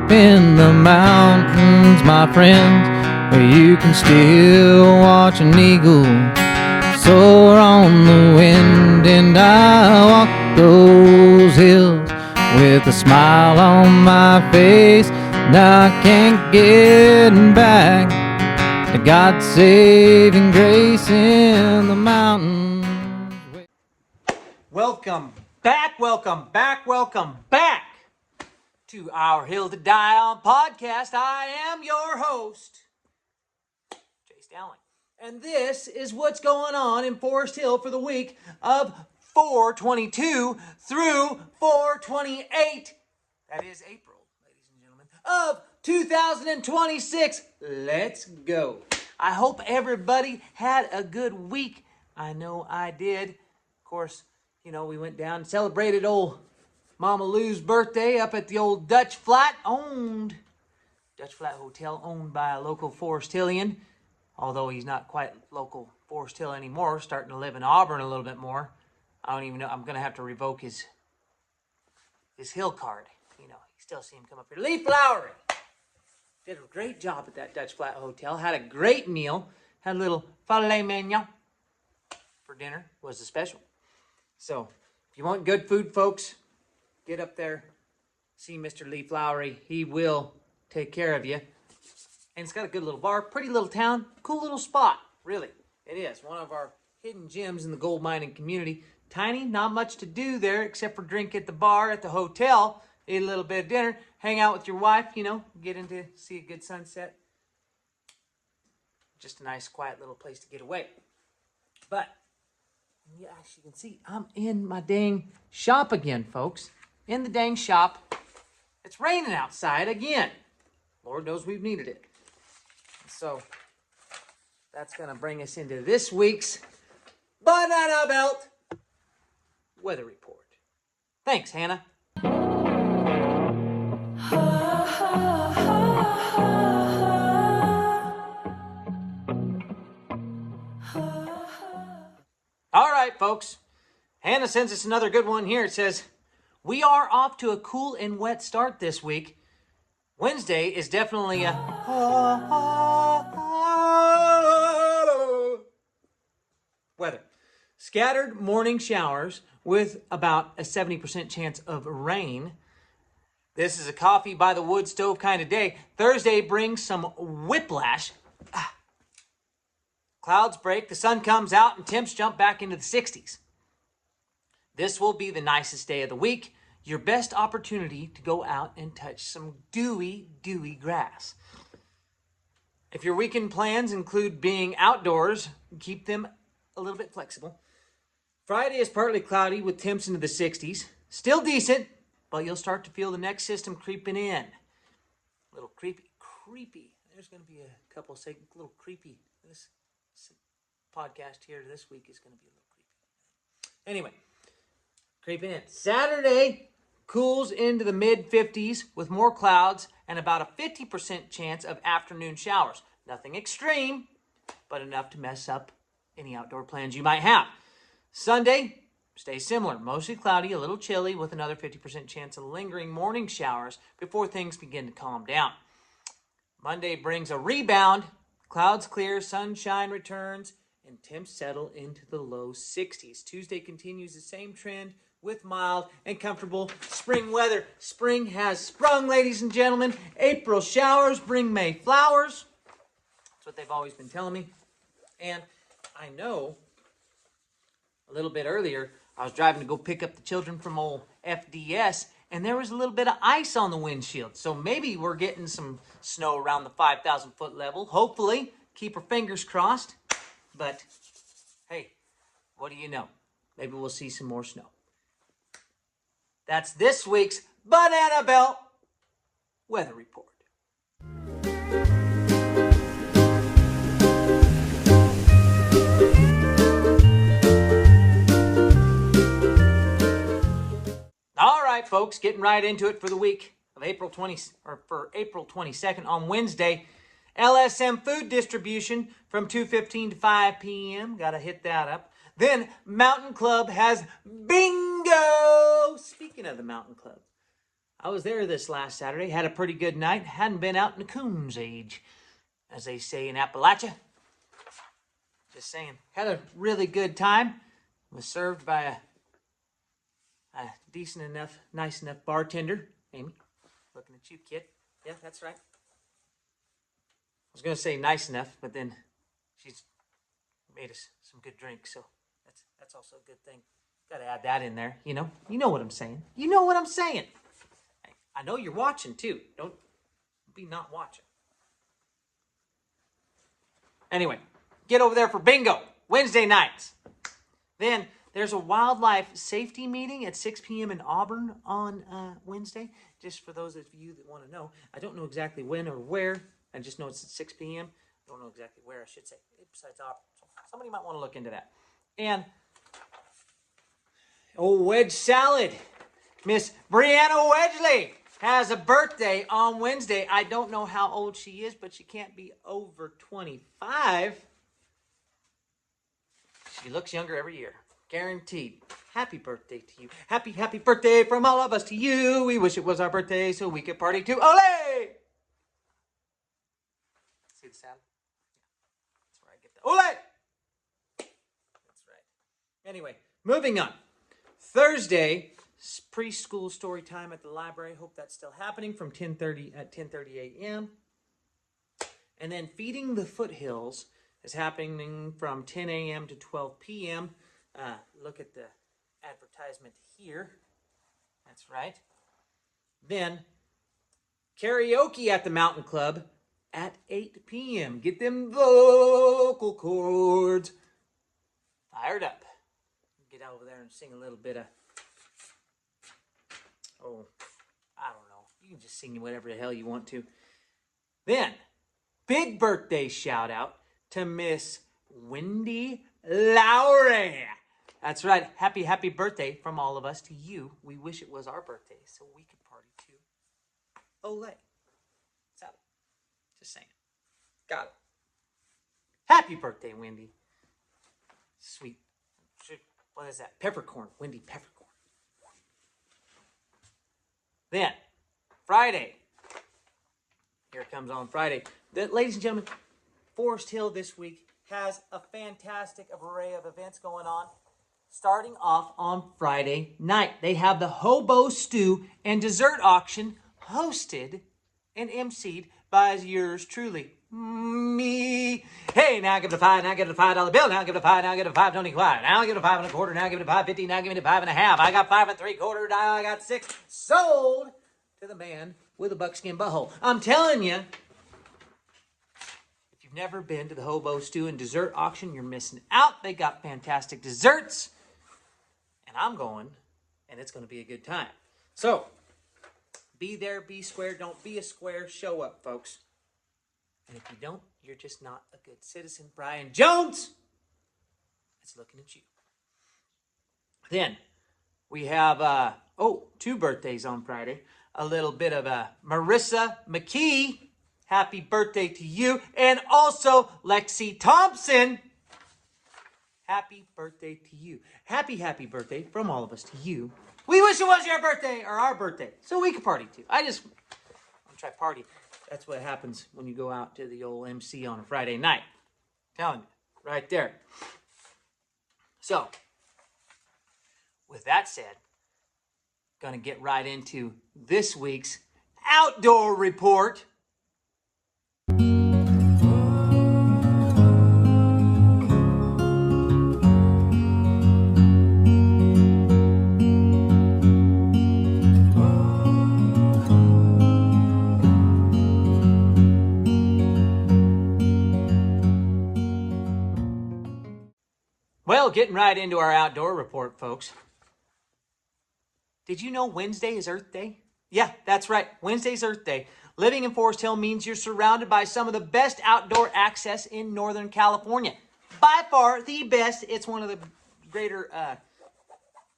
up in the mountains, my friends, where you can still watch an eagle soar on the wind. And I walk those hills with a smile on my face, and I can't get back to God's saving grace in the mountains. Welcome back to our Hill to Die On podcast. I am your host, Chase Dowling, and this is what's going on in Foresthill for the week of 4/22 through 4/28. That is April, ladies and gentlemen, of 2026. Let's go. I hope everybody had a good week. I know I did. Of course, you know, we went down and celebrated old Mama Lou's birthday up at the old Dutch Flat Hotel owned by a local Foresthillian. Although he's not quite local Foresthill anymore, starting to live in Auburn a little bit more. I don't even know. I'm going to have to revoke his Hill card. You know, you still see him come up here. Lee Flowery did a great job at that Dutch Flat Hotel. Had a great meal. Had a little filet mignon for dinner. Was a special. So, if you want good food, folks, get up there, see Mr. Lee Flowery. He will take care of you. And it's got a good little bar, pretty little town, cool little spot, really. It is one of our hidden gems in the gold mining community. Tiny, not much to do there except for drink at the bar at the hotel, eat a little bit of dinner, hang out with your wife, you know, get into see a good sunset. Just a nice, quiet little place to get away. But yeah, as you can see, I'm in my dang shop again, folks. In the dang shop. It's raining outside again. Lord knows we've needed it. So, that's going to bring us into this week's Banana Belt Weather Report. Thanks, Hannah. All right, folks. Hannah sends us another good one here. It says, we are off to a cool and wet start this week. Wednesday is definitely a weather. Scattered morning showers with about a 70% chance of rain. This is a coffee by the wood stove kind of day. Thursday brings some whiplash. Clouds break, the sun comes out, and temps jump back into the 60s. This will be the nicest day of the week. Your best opportunity to go out and touch some dewy grass. If your weekend plans include being outdoors, keep them a little bit flexible. Friday is partly cloudy with temps into the 60s. Still decent, but you'll start to feel the next system creeping in. A little creepy. There's going to be a couple of little creepy. This podcast here this week is going to be a little creepy. Anyway, creeping in. Saturday cools into the mid-50s with more clouds and about a 50% chance of afternoon showers. Nothing extreme, but enough to mess up any outdoor plans you might have. Sunday stays similar. Mostly cloudy, a little chilly with another 50% chance of lingering morning showers before things begin to calm down. Monday brings a rebound. Clouds clear, sunshine returns, and temps settle into the low 60s. Tuesday continues the same trend with mild and comfortable spring weather. Spring has sprung, ladies and gentlemen. April showers bring May flowers. That's what they've always been telling me. And I know a little bit earlier, I was driving to go pick up the children from old FDS, and there was a little bit of ice on the windshield. So maybe we're getting some snow around the 5,000 foot level. Hopefully, keep our fingers crossed. But hey, what do you know? Maybe we'll see some more snow. That's this week's Banana Belt Weather Report. All right, folks, getting right into it for the week of April 22nd on Wednesday. LSM food distribution from 2:15 to 5 p.m. Got to hit that up. Then Mountain Club has bingo. Speaking of the Mountain Club, I was there this last Saturday, had a pretty good night, hadn't been out in the coon's age, as they say in Appalachia. Just saying. Had a really good time. Was served by a decent enough, nice enough bartender. Amy, looking at you, kid. Yeah, that's right. I was going to say nice enough, but then she's made us some good drinks, so that's also a good thing. Got to add that in there, you know? You know what I'm saying. You know what I'm saying. I know you're watching, too. Don't be not watching. Anyway, get over there for bingo, Wednesday nights. Then there's a wildlife safety meeting at 6 p.m. in Auburn on Wednesday. Just for those of you that want to know. I don't know exactly when or where. I just know it's at 6 p.m. I don't know exactly where, I should say. Besides Auburn. So somebody might want to look into that. And, wedge salad. Miss Brianna Wedgley has a birthday on Wednesday. I don't know how old she is, but she can't be over 25. She looks younger every year. Guaranteed. Happy birthday to you. Happy, happy birthday from all of us to you. We wish it was our birthday so we could party too. Ole! See the sound? That's where I get the ole! That's right. Anyway, moving on. Thursday, preschool story time at the library. Hope that's still happening from 10:30 a.m. And then Feeding the Foothills is happening from 10 a.m. to 12 p.m. Look at the advertisement here. That's right. Then karaoke at the Mountain Club at 8 p.m. Get them vocal cords fired up. Get over there and sing a little bit of, I don't know. You can just sing whatever the hell you want to. Then, big birthday shout out to Miss Wendy Lowry. That's right. Happy, happy birthday from all of us to you. We wish it was our birthday so we could party too. Ole. Salad. Just saying. Got it. Happy birthday, Wendy. Sweet. What is that? Peppercorn. Wendy Peppercorn. Then, Friday. Here it comes on Friday. Ladies and gentlemen, Foresthill this week has a fantastic array of events going on. Starting off on Friday night. They have the Hobo Stew and Dessert Auction hosted and emceed by yours truly, me. Hey, now give it a $5, now give it a $5 bill, now give it a $5, now give it a $5.25, now give it a $5.25, now give it a $5.50, now give it a $5.50. I got $5 3/4, now I got $6. Sold to the man with a buckskin butthole. I'm telling you, if you've never been to the Hobo Stew and Dessert Auction, you're missing out. They got fantastic desserts. And I'm going, and it's going to be a good time. So, be there, be square, don't be a square. Show up, folks. And if you don't, you're just not a good citizen. Brian Jones is looking at you. Then, we have, 2 birthdays on Friday. A little bit of Marissa McKee. Happy birthday to you. And also, Lexi Thompson. Happy birthday to you. Happy, happy birthday from all of us to you. We wish it was your birthday or our birthday so we could party too. I just want to try party. That's what happens when you go out to the old MC on a Friday night. I'm telling you, right there. So, with that said, going to get right into this week's outdoor report. Well, getting right into our outdoor report, folks. Did you know Wednesday is Earth Day? Yeah, that's right. Wednesday's Earth Day. Living in Foresthill means you're surrounded by some of the best outdoor access in Northern California. By far the best. It's one of the greater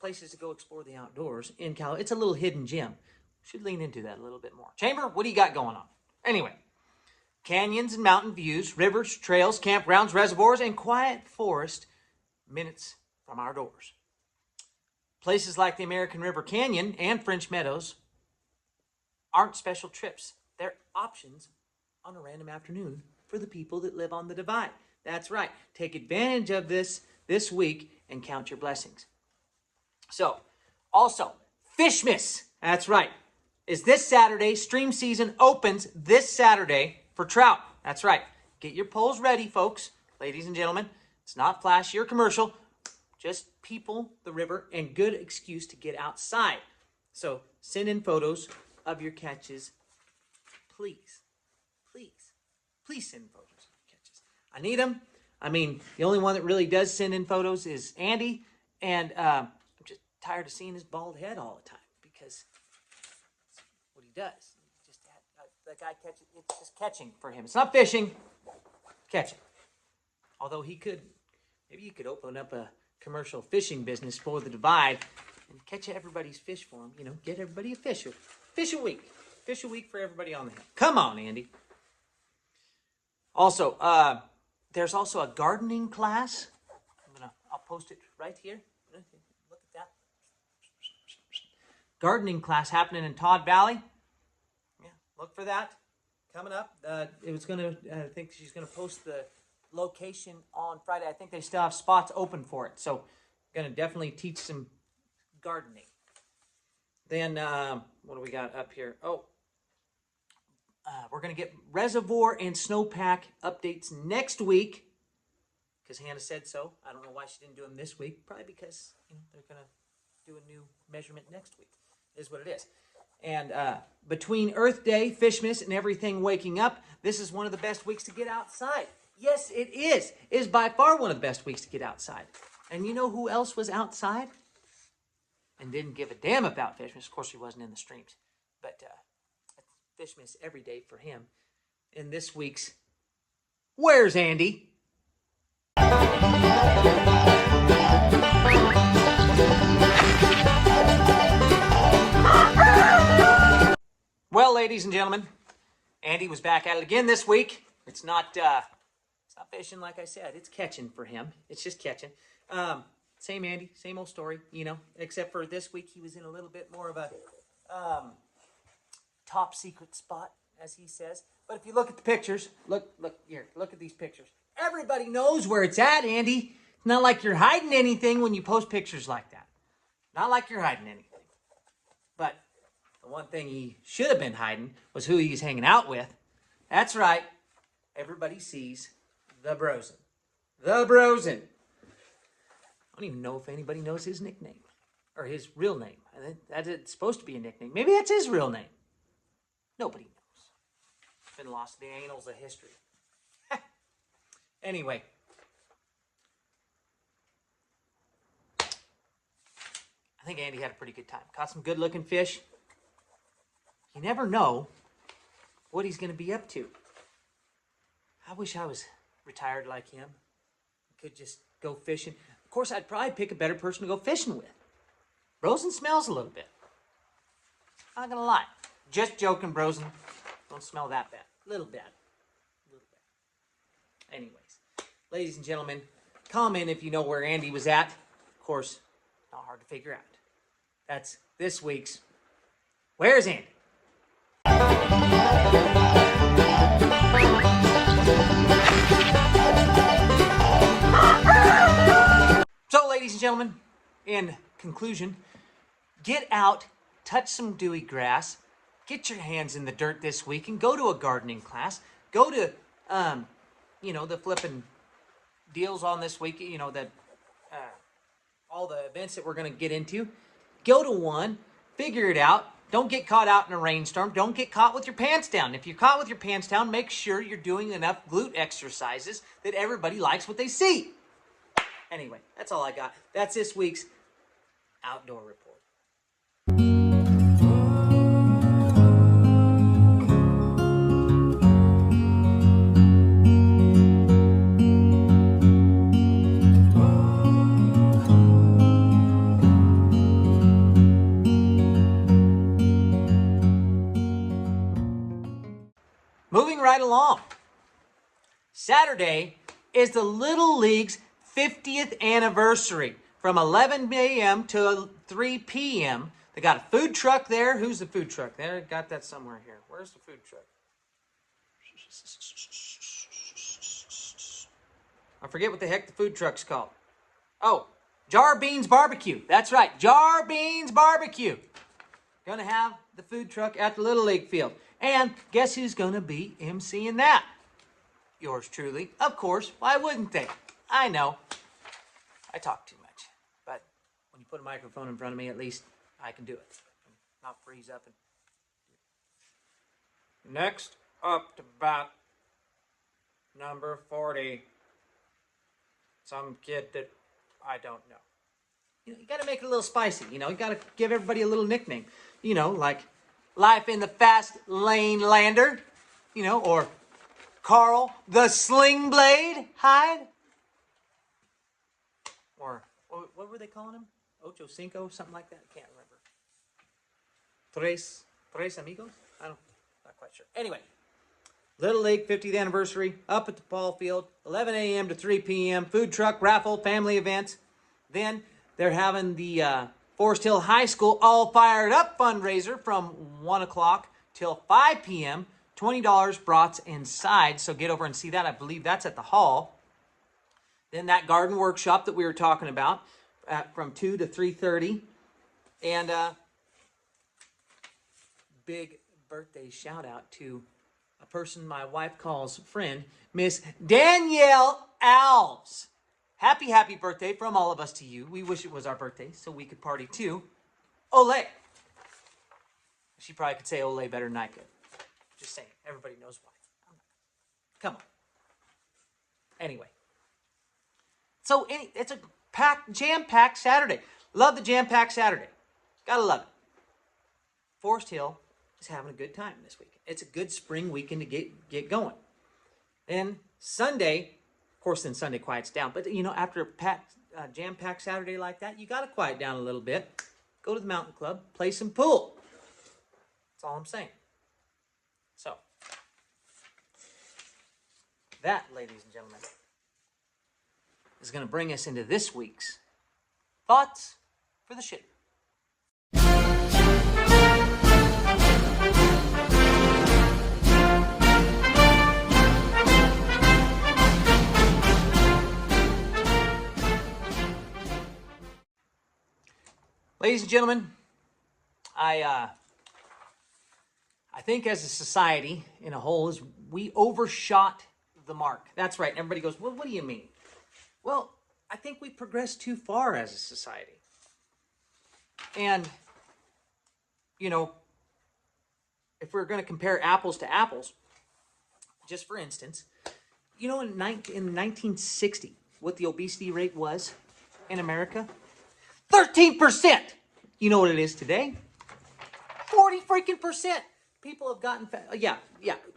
places to go explore the outdoors in California. It's a little hidden gem. Should lean into that a little bit more. Chamber, what do you got going on? Anyway, canyons and mountain views, rivers, trails, campgrounds, reservoirs, and quiet forest minutes from our doors. Places like the American River Canyon and French Meadows aren't special trips. They're options on a random afternoon for the people that live on the divide. That's right. Take advantage of this week and count your blessings. So, also, Fishmas. That's right. Is this Saturday. Stream season opens this Saturday for trout. That's right. Get your poles ready, folks. Ladies and gentlemen, it's not flashy or commercial. Just people, the river, and good excuse to get outside. So send in photos of your catches, please. Please. Please send photos of your catches. I need them. I mean, the only one that really does send in photos is Andy. And I'm just tired of seeing his bald head all the time because that's what he does. Just the guy catches. It's just catching for him. It's not fishing. Catching. Although maybe you could open up a commercial fishing business for the divide and catch everybody's fish for them. You know, get everybody a fish a week. Fish a week for everybody on the hill. Come on, Andy. Also, there's also a gardening class. I'll post it right here. Look at that. Gardening class happening in Todd Valley. Yeah, look for that. Coming up. I think she's gonna post the location on Friday. I think they still have spots open for it. So gonna definitely teach some gardening. Then what do we got up here? We're gonna get reservoir and snowpack updates next week because Hannah said so. I don't know why she didn't do them this week. Probably because they're gonna do a new measurement next week. Is what it is. And between Earth Day, Fishmas, and everything waking up, this is one of the best weeks to get outside. Yes, it is. It is by far one of the best weeks to get outside. And you know who else was outside and didn't give a damn about Fishmas? Of course, he wasn't in the streams. But Fishmas every day for him. In this week's Where's Andy? Well, ladies and gentlemen, Andy was back at it again this week. It's not fishing, like I said. It's catching for him. It's just catching. Same Andy, same old story, except for this week he was in a little bit more of a top secret spot, as he says. But if you look at the pictures, look at these pictures. Everybody knows where it's at, Andy. It's not like you're hiding anything when you post pictures like that. Not like you're hiding anything. But the one thing he should have been hiding was who he's hanging out with. That's right. Everybody sees the Brosen. The Brosen. I don't even know if anybody knows his nickname. Or his real name. It's supposed to be a nickname. Maybe that's his real name. Nobody knows. It's been lost to the annals of history. Anyway. I think Andy had a pretty good time. Caught some good-looking fish. You never know what he's going to be up to. I wish I was retired like him. Could just go fishing. Of course, I'd probably pick a better person to go fishing with. Brosen smells a little bit. Not going to lie. Just joking, Brosen. Don't smell that bad. Little bad. Anyways, ladies and gentlemen, comment if you know where Andy was at. Of course, not hard to figure out. That's this week's Where's Andy? So, ladies and gentlemen, in conclusion, get out, touch some dewy grass, get your hands in the dirt this week, and go to a gardening class. Go to, the flipping deals on this week, all the events that we're going to get into. Go to one, figure it out. Don't get caught out in a rainstorm. Don't get caught with your pants down. If you're caught with your pants down, make sure you're doing enough glute exercises that everybody likes what they see. Anyway, that's all I got. That's this week's Outdoor Report. Moving right along. Saturday is the Little League's 50th anniversary. From 11 a.m. to 3 p.m., They got a food truck there. Who's the food truck? There, got that somewhere here. Where's the food truck? I forget what the heck the food truck's called. Oh, Jar Beans Barbecue. That's right, Jar Beans Barbecue. Gonna have the food truck at the Little League field. And guess who's gonna be emceeing that? Yours truly. Of course, why wouldn't they? I know. I talk too much. But when you put a microphone in front of me, at least I can do it. Not freeze up. Next up to bat, number 40. Some kid that I don't know. You got to make it a little spicy. You got to give everybody a little nickname. Like Life in the Fast Lane Lander, or Carl the Sling Blade Hyde. Or what were they calling him? Ocho Cinco, something like that. I can't remember. Tres amigos? Not quite sure. Anyway, Little League 50th anniversary up at the ball field, 11 a.m. to 3 p.m. Food truck, raffle, family events. Then they're having the Foresthill High School All Fired Up fundraiser from 1 o'clock till 5 p.m. $20 brats and sides. So get over and see that. I believe that's at the hall. Then that garden workshop that we were talking about from 2 to 3:30. And big birthday shout out to a person my wife calls friend, Miss Danielle Alves. Happy birthday from all of us to you. We wish it was our birthday so we could party too. Ole. She probably could say Ole better than I could. Just saying. Everybody knows why. Come on. Anyway. So it's a jam-packed Saturday. Love the jam-packed Saturday. Gotta love it. Foresthill is having a good time this weekend. It's a good spring weekend to get going. Then Sunday, of course, then Sunday quiets down. But, after a jam-packed Saturday like that, you got to quiet down a little bit. Go to the mountain club, play some pool. That's all I'm saying. So, that, ladies and gentlemen, is going to bring us into this week's Thoughts for the Shitter. Ladies and gentlemen, I think as a society in a whole we overshot the mark. That's right. Everybody goes, well, what do you mean? Well, I think we progressed too far as a society. And, if we're going to compare apples to apples, just for instance, in 1960, what the obesity rate was in America? 13%. You know what it is today? 40 freaking percent. People have gotten fat. Yeah.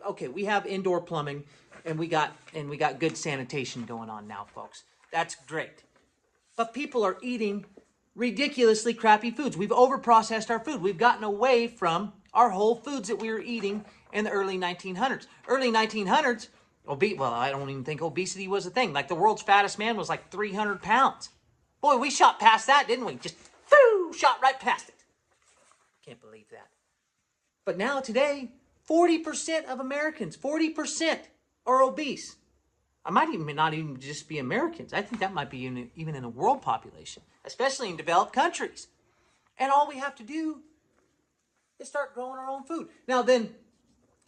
Okay, we have indoor plumbing, and we got good sanitation going on now, folks. That's great. But people are eating ridiculously crappy foods. We've overprocessed our food. We've gotten away from our whole foods that we were eating in the early 1900s. Early 1900s, I don't even think obesity was a thing. Like the world's fattest man was like 300 pounds. Boy, we shot past that, didn't we? Just, shot right past it. Can't believe that. But now today, 40% of Americans, 40% are obese. I might even not even just be Americans. I think that might be even in a world population, especially in developed countries. And all we have to do is start growing our own food. Now then,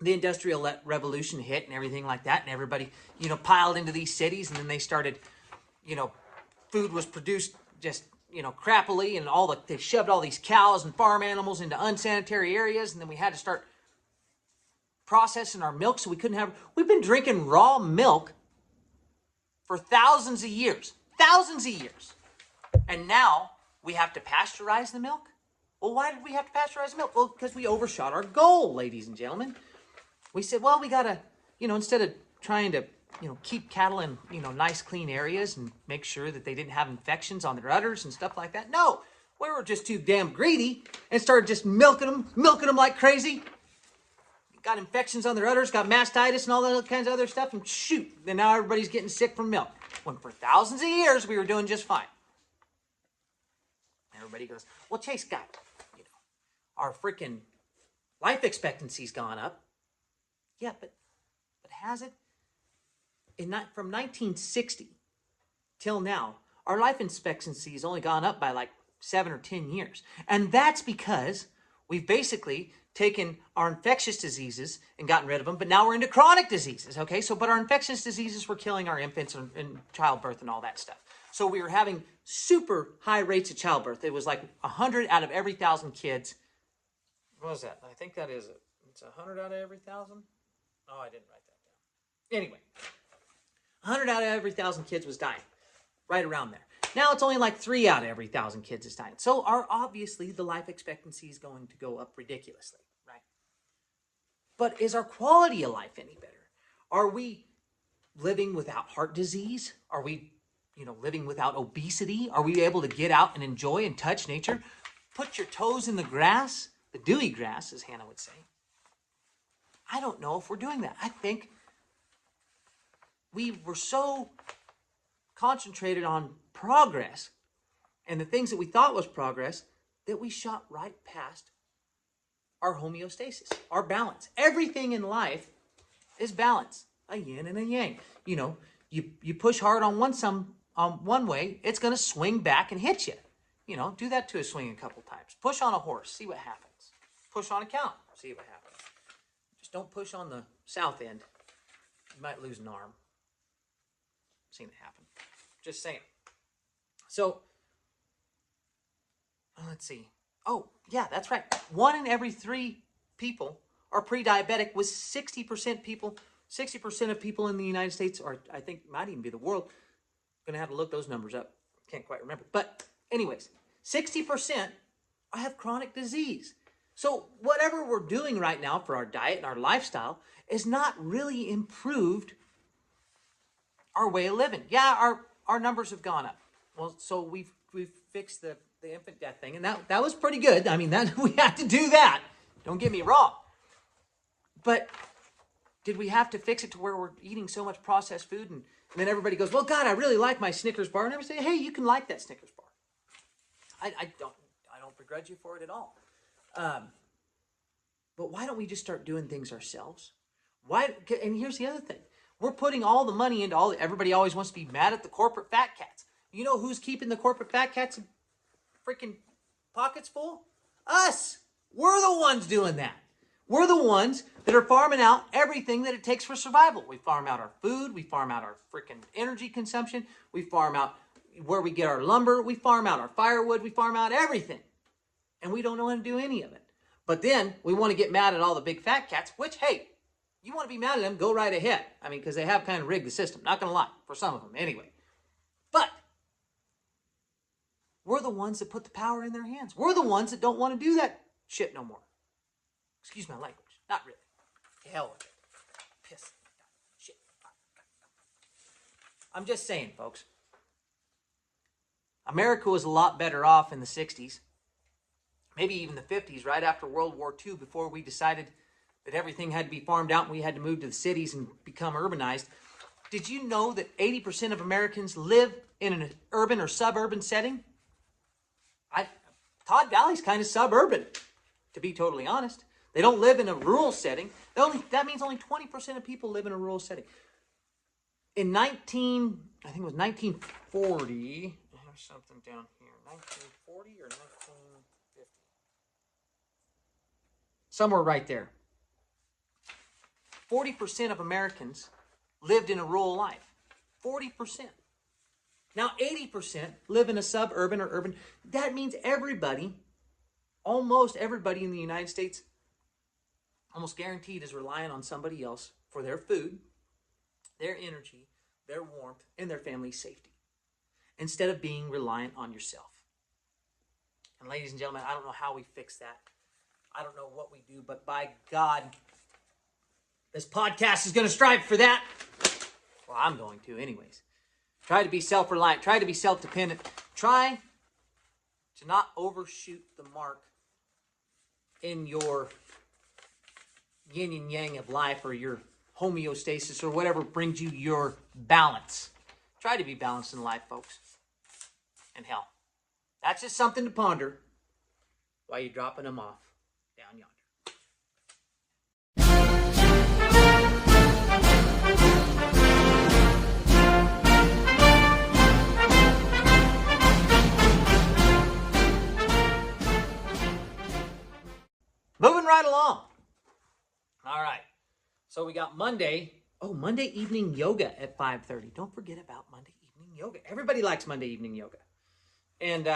the Industrial Revolution hit and everything like that, and everybody, piled into these cities, and then they started, food was produced just, crappily, and they shoved all these cows and farm animals into unsanitary areas, and then we had to start processing our milk so we've been drinking raw milk for thousands of years. And now we have to pasteurize the milk? Well, why did we have to pasteurize the milk? Well, because we overshot our goal, ladies and gentlemen. We said, well, we got to, instead of trying to, keep cattle in, nice clean areas and make sure that they didn't have infections on their udders and stuff like that. No, we were just too damn greedy and started just milking them like crazy. Got infections on their udders, got mastitis and all that kinds of other stuff, and shoot, then now everybody's getting sick from milk. When for thousands of years, we were doing just fine. Everybody goes, well, Chase got, our freaking life expectancy's gone up. Yeah, but has it? From 1960 till now, our life expectancy has only gone up by like 7 or 10 years. And that's because we've basically taken our infectious diseases and gotten rid of them, but now we're into chronic diseases, okay? But our infectious diseases were killing our infants and childbirth and all that stuff. So we were having super high rates of childbirth. It was like 100 out of every 1,000 kids. What was that? I think that is it. It's 100 out of every 1,000? Oh, I didn't write that down. Anyway, 100 out of every 1,000 kids was dying, right around there. Now it's only like 3 out of every 1,000 kids is dying. So obviously the life expectancy is going to go up ridiculously, right? But is our quality of life any better? Are we living without heart disease? Are we, living without obesity? Are we able to get out and enjoy and touch nature? Put your toes in the grass, the dewy grass, as Hannah would say. I don't know if we're doing that. I think we were so concentrated on progress and the things that we thought was progress that we shot right past our homeostasis, our balance. Everything in life is balance, a yin and a yang. You push hard on one way, it's going to swing back and hit you. Do that to a swing a couple times. Push on a horse, see what happens. Push on a cow, see what happens. Just don't push on the south end. You might lose an arm. I've seen it happen. Just saying. So, let's see. Oh, yeah, that's right. 1 in every 3 people are pre-diabetic, with 60% of people in the United States, or I think might even be the world. Going to have to look those numbers up. Can't quite remember. But anyways, 60% have chronic disease. So whatever we're doing right now for our diet and our lifestyle is not really improved our way of living. Yeah, our numbers have gone up. Well, so we've fixed the infant death thing, and that was pretty good. I mean, that we had to do that. Don't get me wrong. But did we have to fix it to where we're eating so much processed food and then everybody goes, well, God, I really like my Snickers bar. And everybody say, hey, you can like that Snickers bar. I don't begrudge you for it at all. But why don't we just start doing things ourselves? And here's the other thing. We're putting all the money into everybody always wants to be mad at the corporate fat cats. You know who's keeping the corporate fat cats freaking pockets full? Us. We're the ones doing that. We're the ones that are farming out everything that it takes for survival. We farm out our food. We farm out our freaking energy consumption. We farm out where we get our lumber. We farm out our firewood. We farm out everything. And we don't know how to do any of it. But then we want to get mad at all the big fat cats, which, hey, you want to be mad at them, go right ahead. I mean, because they have kind of rigged the system. Not going to lie, for some of them anyway. But we're the ones that put the power in their hands. We're the ones that don't want to do that shit no more. Excuse my language. Not really. To hell with it. Piss. Shit. I'm just saying, folks. America was a lot better off in the 60s. Maybe even the 50s, right after World War II, before we decided that everything had to be farmed out and we had to move to the cities and become urbanized. Did you know that 80% of Americans live in an urban or suburban setting? Todd Valley's kind of suburban, to be totally honest. They don't live in a rural setting. That means only 20% of people live in a rural setting. In I think it was 1940, I have something down here, 1940 or 1950? Somewhere right there. 40% of Americans lived in a rural life. 40%. Now 80% live in a suburban or urban. That means everybody, almost everybody in the United States, almost guaranteed is relying on somebody else for their food, their energy, their warmth, and their family's safety, instead of being reliant on yourself. And ladies and gentlemen, I don't know how we fix that. I don't know what we do, but by God, this podcast is going to strive for that. Well, I'm going to anyways. Try to be self-reliant. Try to be self-dependent. Try to not overshoot the mark in your yin and yang of life, or your homeostasis, or whatever brings you your balance. Try to be balanced in life, folks. And hell, that's just something to ponder while you're dropping them off. So we got Monday. Oh, Monday evening yoga at 5:30. Don't forget about Monday evening yoga. Everybody likes Monday evening yoga. And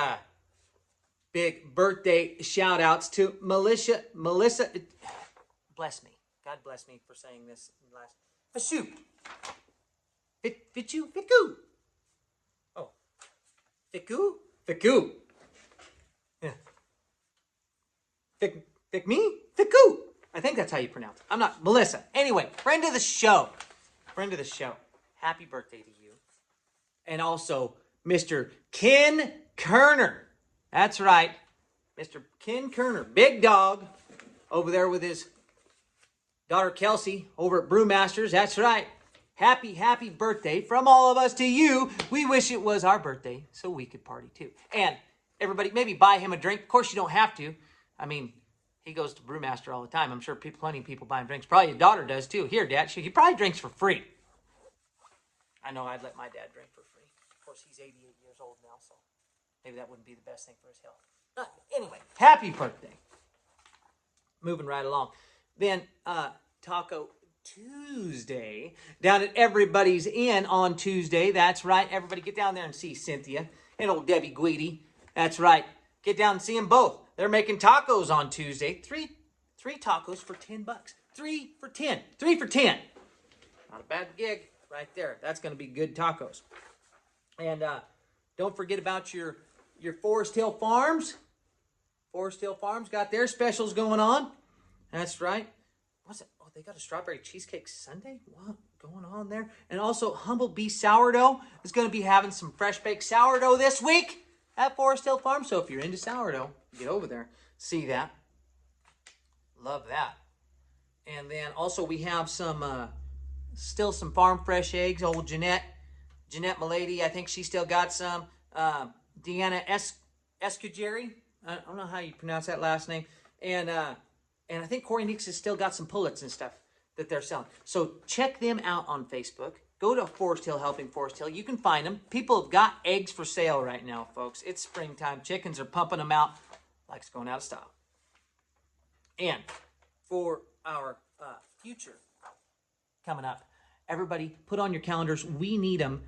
big birthday shout outs to Melissa. Bless me. God bless me for saying this last. Fashoot. Fiku. Oh. Fiku. Yeah. Fick me? Fiku. I think that's how you pronounce it. I'm not. Melissa. Anyway, friend of the show. Happy birthday to you. And also, Mr. Ken Kerner. That's right. Mr. Ken Kerner. Big dog. Over there with his daughter Kelsey over at Brewmasters. That's right. Happy birthday from all of us to you. We wish it was our birthday so we could party too. And everybody, maybe buy him a drink. Of course, you don't have to. I mean, he goes to Brewmaster all the time. I'm sure plenty of people buy him drinks. Probably his daughter does too. Here, Dad. He probably drinks for free. I know I'd let my dad drink for free. Of course, he's 88 years old now, so maybe that wouldn't be the best thing for his health. Anyway, happy birthday. Moving right along. Then Taco Tuesday down at Everybody's Inn on Tuesday. That's right. Everybody get down there and see Cynthia and old Debbie Guidi. That's right. Get down and see them both. They're making tacos on Tuesday. Three tacos for $10. 3 for 10. 3 for 10. Not a bad gig right there. That's going to be good tacos. And don't forget about your Foresthill Farms. Foresthill Farms got their specials going on. That's right. What's it? Oh, they got a strawberry cheesecake sundae? What going on there? And also, Humble Bee Sourdough is going to be having some fresh baked sourdough this week at Foresthill Farm. So if you're into sourdough, get over there. See that. Love that. And then also we have still some farm fresh eggs. Old Jeanette Milady, I think she still got some. Deanna Escugeri, I don't know how you pronounce that last name. And I think Corey Nix has still got some pullets and stuff that they're selling. So check them out on Facebook. Go to Foresthill Helping Foresthill. You can find them. People have got eggs for sale right now, folks. It's springtime. Chickens are pumping them out like it's going out of style. And for our future coming up, everybody put on your calendars. We need them.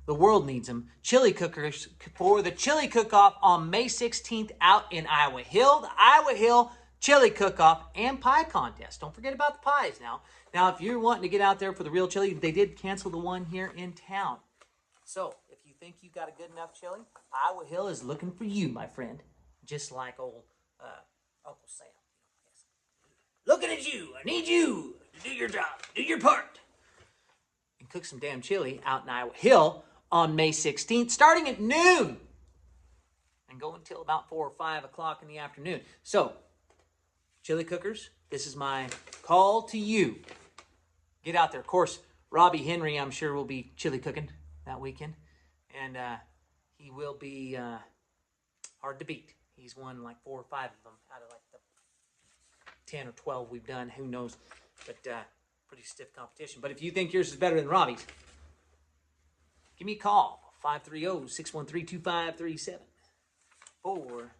The world needs them. Chili cookers for the chili cook-off on May 16th out in Iowa Hill. The Iowa Hill chili cook-off and pie contest. Don't forget about the pies now. Now, if you're wanting to get out there for the real chili, they did cancel the one here in town. So, if you think you got a good enough chili, Iowa Hill is looking for you, my friend. Just like old Uncle Sam. Looking at you. I need you to do your job. Do your part. And cook some damn chili out in Iowa Hill on May 16th, starting at noon. And go until about 4 or 5 o'clock in the afternoon. So, chili cookers, this is my call to you. Get out there. Of course, Robbie Henry, I'm sure, will be chili cooking that weekend. And he will be hard to beat. He's won like 4 or 5 of them out of like the 10 or 12 we've done. Who knows? But pretty stiff competition. But if you think yours is better than Robbie's, give me a call. 530-613-2537 for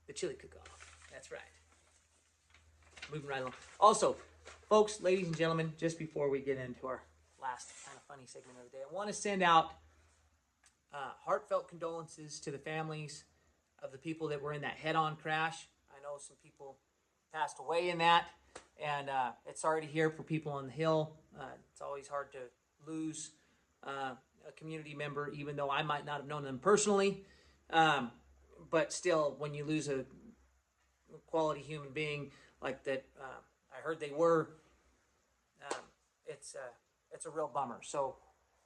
the chili cook-off. That's right. Moving right along. Also, folks, ladies and gentlemen, just before we get into our last kind of funny segment of the day, I want to send out heartfelt condolences to the families of the people that were in that head-on crash. I know some people passed away in that, and it's sorry to hear for people on the Hill. It's always hard to lose a community member, even though I might not have known them personally. But still, when you lose a quality human being like that, I heard they were, it's a real bummer. So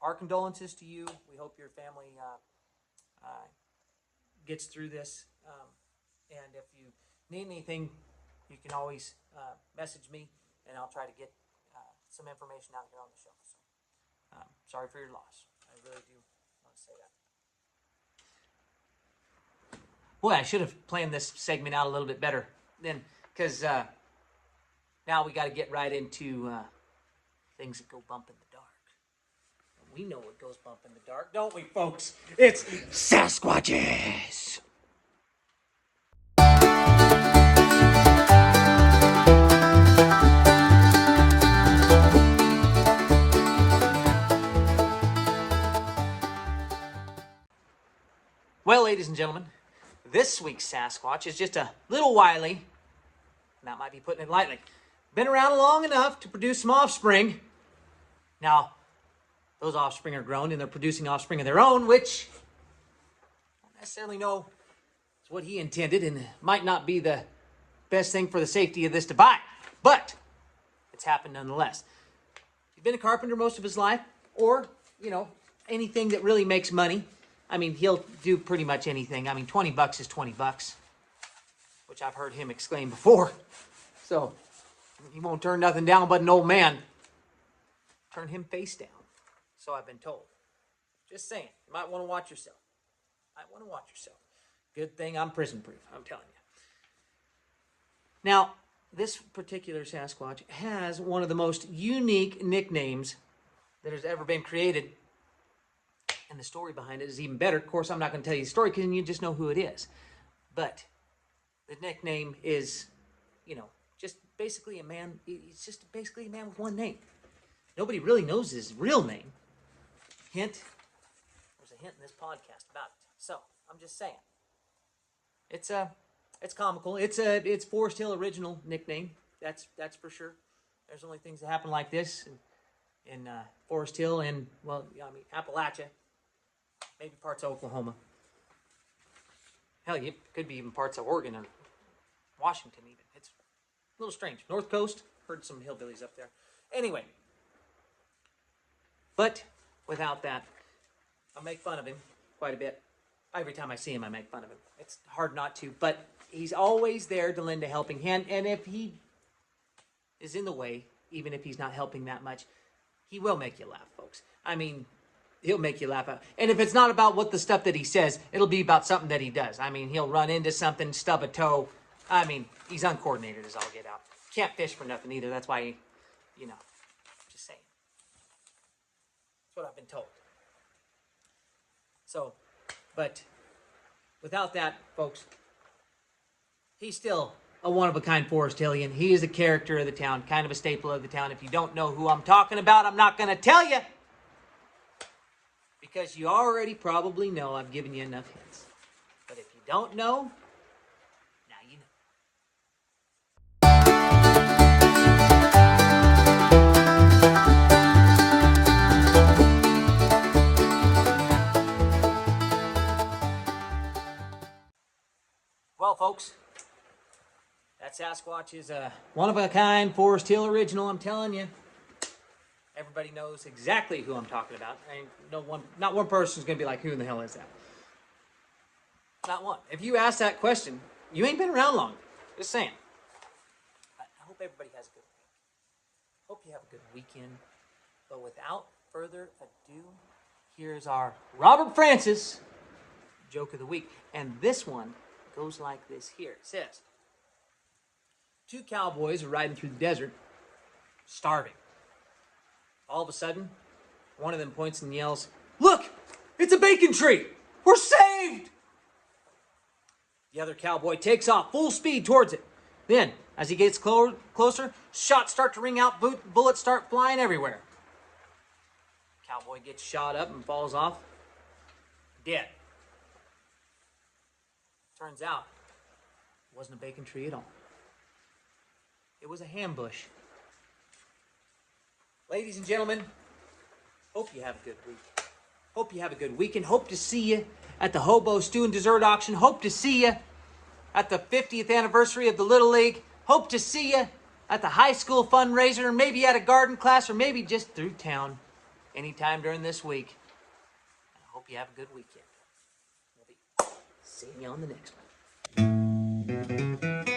our condolences to you. We hope your family gets through this. And if you need anything, you can always message me, and I'll try to get some information out here on the show. So, sorry for your loss. I really do want to say that. Boy, I should have planned this segment out a little bit better then, because now we got to get right into things that go bump in the dark. And we know what goes bump in the dark, don't we, folks? It's Sasquatches! Well, ladies and gentlemen, this week's Sasquatch is just a little wily, and that might be putting it lightly. Been around long enough to produce some offspring. Now, those offspring are grown and they're producing offspring of their own, which I don't necessarily know is what he intended and might not be the best thing for the safety of this divide, but it's happened nonetheless. He's been a carpenter most of his life, or, anything that really makes money. I mean, he'll do pretty much anything. I mean, $20 is $20, which I've heard him exclaim before. So he won't turn nothing down but an old man. Turn him face down. So I've been told. Just saying. You might want to watch yourself. Good thing I'm prison proof, I'm telling you. Now, this particular Sasquatch has one of the most unique nicknames that has ever been created. And the story behind it is even better. Of course, I'm not going to tell you the story because you just know who it is. But the nickname is, just basically a man. It's just basically a man with one name. Nobody really knows his real name. Hint. There's a hint in this podcast about it. So, I'm just saying. It's comical. It's Foresthill original nickname. That's for sure. There's only things that happen like this in Foresthill and, Appalachia. Maybe parts of Oklahoma. Hell, it could be even parts of Oregon or Washington even. It's a little strange. North Coast, heard some hillbillies up there. Anyway. But without that, I make fun of him quite a bit. Every time I see him, I make fun of him. It's hard not to, but he's always there to lend a helping hand. And if he is in the way, even if he's not helping that much, he will make you laugh, folks. I mean, he'll make you laugh out. And if it's not about what the stuff that he says, it'll be about something that he does. I mean, he'll run into something, stub a toe. I mean, he's uncoordinated as all get out. Can't fish for nothing either. That's why, just saying. That's what I've been told. So, but without that, folks, he's still a one-of-a-kind Foresthillian. He is a character of the town, kind of a staple of the town. If you don't know who I'm talking about, I'm not going to tell you. Because you already probably know I've given you enough hints. But if you don't know, now you know. Well, folks, that Sasquatch is a one-of-a-kind Foresthill original, I'm telling you. Everybody knows exactly who I'm talking about. Not one person's going to be like, who in the hell is that? Not one. If you ask that question, you ain't been around long. Just saying. I hope everybody has a good week. Hope you have a good weekend. But without further ado, here's our Robert Francis joke of the week. And this one goes like this here. It says, 2 cowboys are riding through the desert, starving. All of a sudden, one of them points and yells, "Look, it's a bacon tree! We're saved!" The other cowboy takes off full speed towards it. Then, as he gets closer, shots start to ring out, bullets start flying everywhere. Cowboy gets shot up and falls off, dead. Turns out, it wasn't a bacon tree at all. It was a ham bush. Ladies and gentlemen, hope you have a good week. Hope you have a good weekend. Hope to see you at the Hobo Stew and Dessert Auction. Hope to see you at the 50th anniversary of the Little League. Hope to see you at the high school fundraiser, or maybe at a garden class, or maybe just through town anytime during this week. And I hope you have a good weekend. We'll be seeing you on the next one.